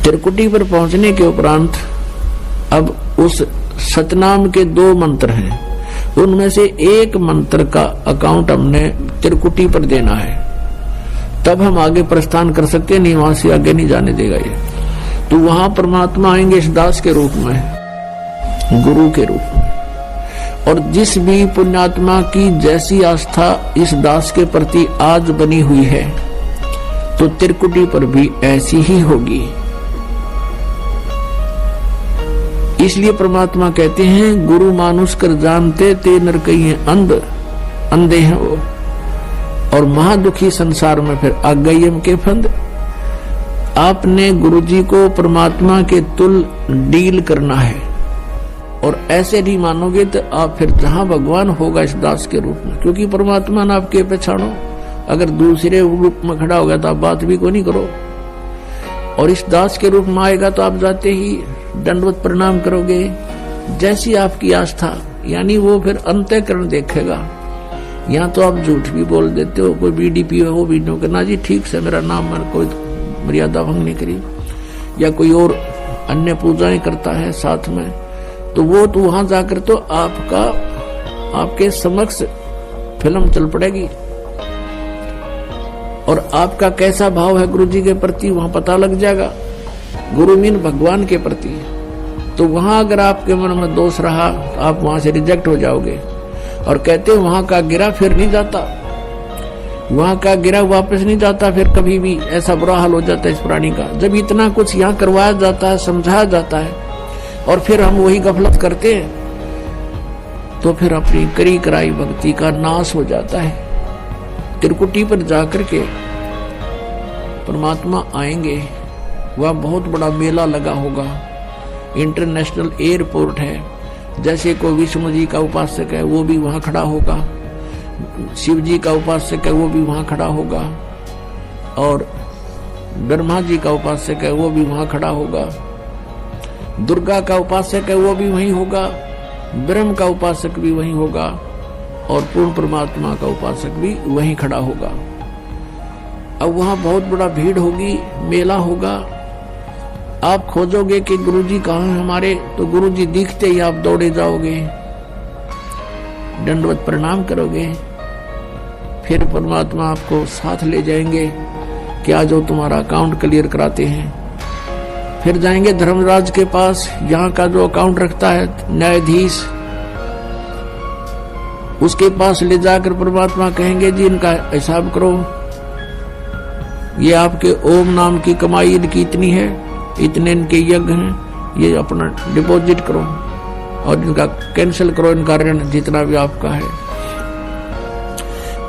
त्रिकुटी पर पहुंचने के उपरांत अब उस सतनाम के 2 मंत्र हैं, उनमें से एक मंत्र का अकाउंट हमने त्रिकुटी पर देना है, तब हम आगे प्रस्थान कर सकते, नहीं वहां से आगे नहीं जाने देगा ये। तो वहां परमात्मा आएंगे इस दास के रूप में, गुरु के रूप में। और जिस भी पुण्यात्मा की जैसी आस्था इस दास के प्रति आज बनी हुई है, तो त्रिकुटी पर भी ऐसी ही होगी। इसलिए परमात्मा कहते हैं, गुरु मानुष कर जानते ते नर कई हैं अंधे हैं वो, और महादुखी संसार में फिर आ गई हम के फंद। आपने गुरुजी को परमात्मा के तुल डील करना है, और ऐसे नहीं मानोगे तो आप फिर जहां भगवान होगा इस दास के रूप में, क्योंकि परमात्मा ने आपके पहचानो। अगर दूसरे रूप में खड़ा होगा तो आप बात भी को नहीं करो, और इस दास के रूप में आएगा तो आप जाते ही दंडवत प्रणाम करोगे, जैसी आपकी आस्था, यानी वो फिर अंतःकरण देखेगा। यहाँ तो आप झूठ भी बोल देते हो, कोई बीडीपी हो वो भी नहीं करना जी, ठीक से मेरा नाम, मैंने कोई मर्यादा भंग नहीं करी, या कोई और अन्य पूजाएं करता है साथ में, तो वो तो वहां जाकर तो आपके समक्ष फिल्म चल पड़ेगी, और आपका कैसा भाव है गुरु जी के प्रति वहां पता लग जाएगा। गुरु मीन भगवान के प्रति। तो वहां अगर आपके मन में दोष रहा तो आप वहां से रिजेक्ट हो जाओगे। और कहते वहां का गिरा फिर नहीं जाता, वहां का गिरा वापस नहीं जाता फिर कभी भी। ऐसा बुरा हाल हो जाता है इस प्राणी का, जब इतना कुछ यहाँ करवाया जाता है, समझाया जाता है, और फिर हम वही गफलत करते हैं, तो फिर अपनी करी कराई भक्ति का नाश हो जाता है। त्रिकुटी पर जाकर के परमात्मा आएंगे, वह बहुत बड़ा मेला लगा होगा, इंटरनेशनल एयरपोर्ट है। जैसे कोई विष्णु जी का उपासक है वो भी वहां खड़ा होगा, शिव जी का उपासक है वो भी वहां खड़ा होगा, और ब्रह्मा जी का उपासक है वो भी वहां खड़ा होगा, दुर्गा का उपासक है वो भी वहीं होगा, ब्रह्म का उपासक भी वहीं होगा, और पूर्ण परमात्मा का उपासक भी वहीं खड़ा होगा। अब वहां बहुत बड़ा भीड़ होगी, मेला होगा। आप खोजोगे कि गुरुजी कहाँ हैं हमारे, तो गुरुजी दिखते ही आप दौड़े जाओगे, दंडवत प्रणाम करोगे, फिर परमात्मा आपको साथ ले जाएंगे कि आज तुम्हारा अकाउंट क्लियर कराते हैं। फिर जाएंगे धर्मराज के पास, यहाँ का जो अकाउंट रखता है न्यायाधीश, उसके पास ले जाकर परमात्मा कहेंगे जी इनका हिसाब करो, ये आपके ओम नाम की कमाई इनकी इतनी है, इतने इनके यज्ञ हैं, ये अपना डिपॉजिट करो और इनका कैंसिल करो, इनका ऋण जितना भी आपका है।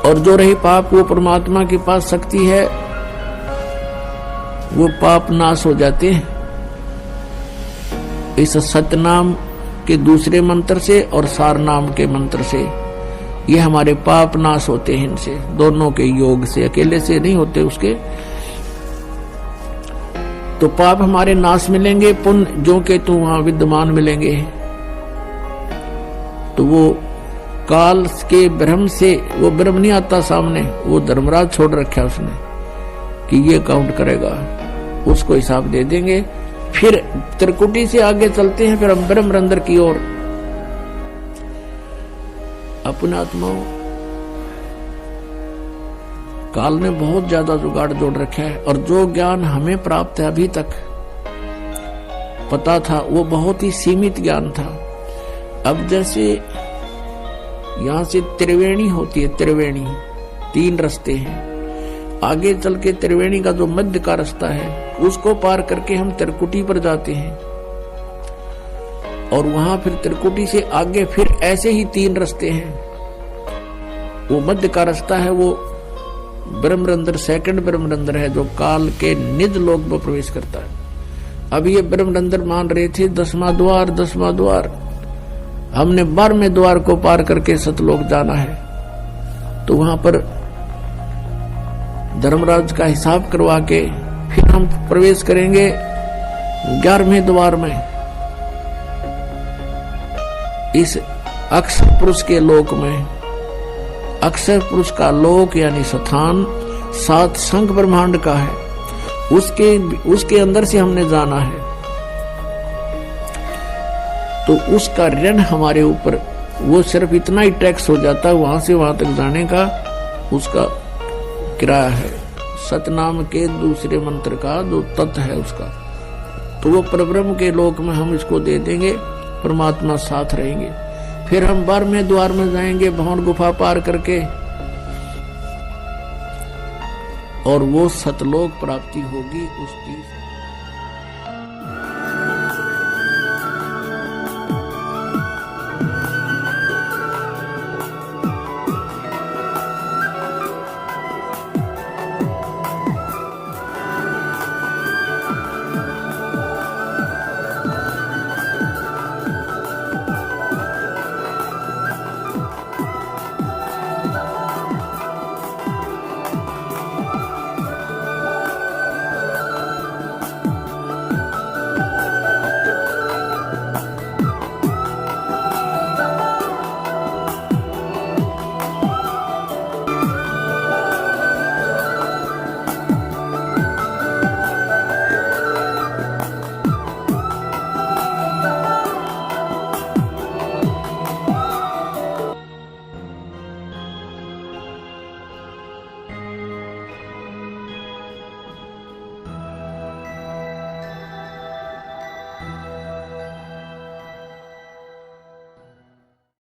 और जो रही पाप, वो परमात्मा के पास शक्ति है, वो पाप नाश हो जाते हैं इस सतनाम के दूसरे मंत्र से और सार नाम के मंत्र से। ये हमारे पाप नाश होते हैं इनसे, दोनों के योग से, अकेले से नहीं होते उसके। तो पाप हमारे नाश मिलेंगे, पुण्य जो के तू वहां विद्यमान मिलेंगे। तो वो काल के ब्रह्म से, वो ब्रह्म नहीं आता सामने, वो धर्मराज छोड़ रखा उसने कि ये काउंट करेगा, उसको हिसाब दे देंगे। फिर त्रिकुटी से आगे चलते हैं, फिर हम ब्रह्म रंध्र की ओर। अपने आत्माओं, काल ने बहुत ज्यादा जुगाड़ जोड़ रखा है, और जो ज्ञान हमें प्राप्त है अभी तक पता था, वो बहुत ही सीमित ज्ञान था। अब जैसे यहां से त्रिवेणी होती है, त्रिवेणी 3 रास्ते हैं, आगे चल के त्रिवेणी का जो मध्य का रास्ता है उसको पार करके हम त्रिकुटी पर जाते हैं, और वहां फिर त्रिकुटी से आगे फिर ऐसे ही 3 रास्ते हैं। वो मध्य का रास्ता है, वो ब्रह्मरंध्र, सेकंड ब्रह्मरंध्र है, जो काल के निज लोक में प्रवेश करता है। अब ये ब्रह्मरंध्र मान रहे थे 10वां द्वार, 10वां द्वार, हमने 12वें द्वार को पार करके सतलोक जाना है। तो वहां पर धर्मराज का हिसाब करवा के फिर हम प्रवेश करेंगे 11वें द्वार में, इस अक्षर पुरुष के लोक में। अक्षर पुरुष का लोक यानी स्थान 7 संख ब्रह्मांड का है, उसके अंदर से हमने जाना है, तो उसका ऋण हमारे ऊपर, वो सिर्फ इतना ही टैक्स हो जाता है, वहां से वहां तक जाने का उसका किराया है। सतनाम के दूसरे मंत्र का जो तत्व है उसका, तो वो परब्रह्म के लोक में हम इसको दे देंगे, परमात्मा साथ रहेंगे। फिर हम 12वें द्वार में जाएंगे, भवन गुफा पार करके, और वो सतलोक प्राप्ति होगी उस 30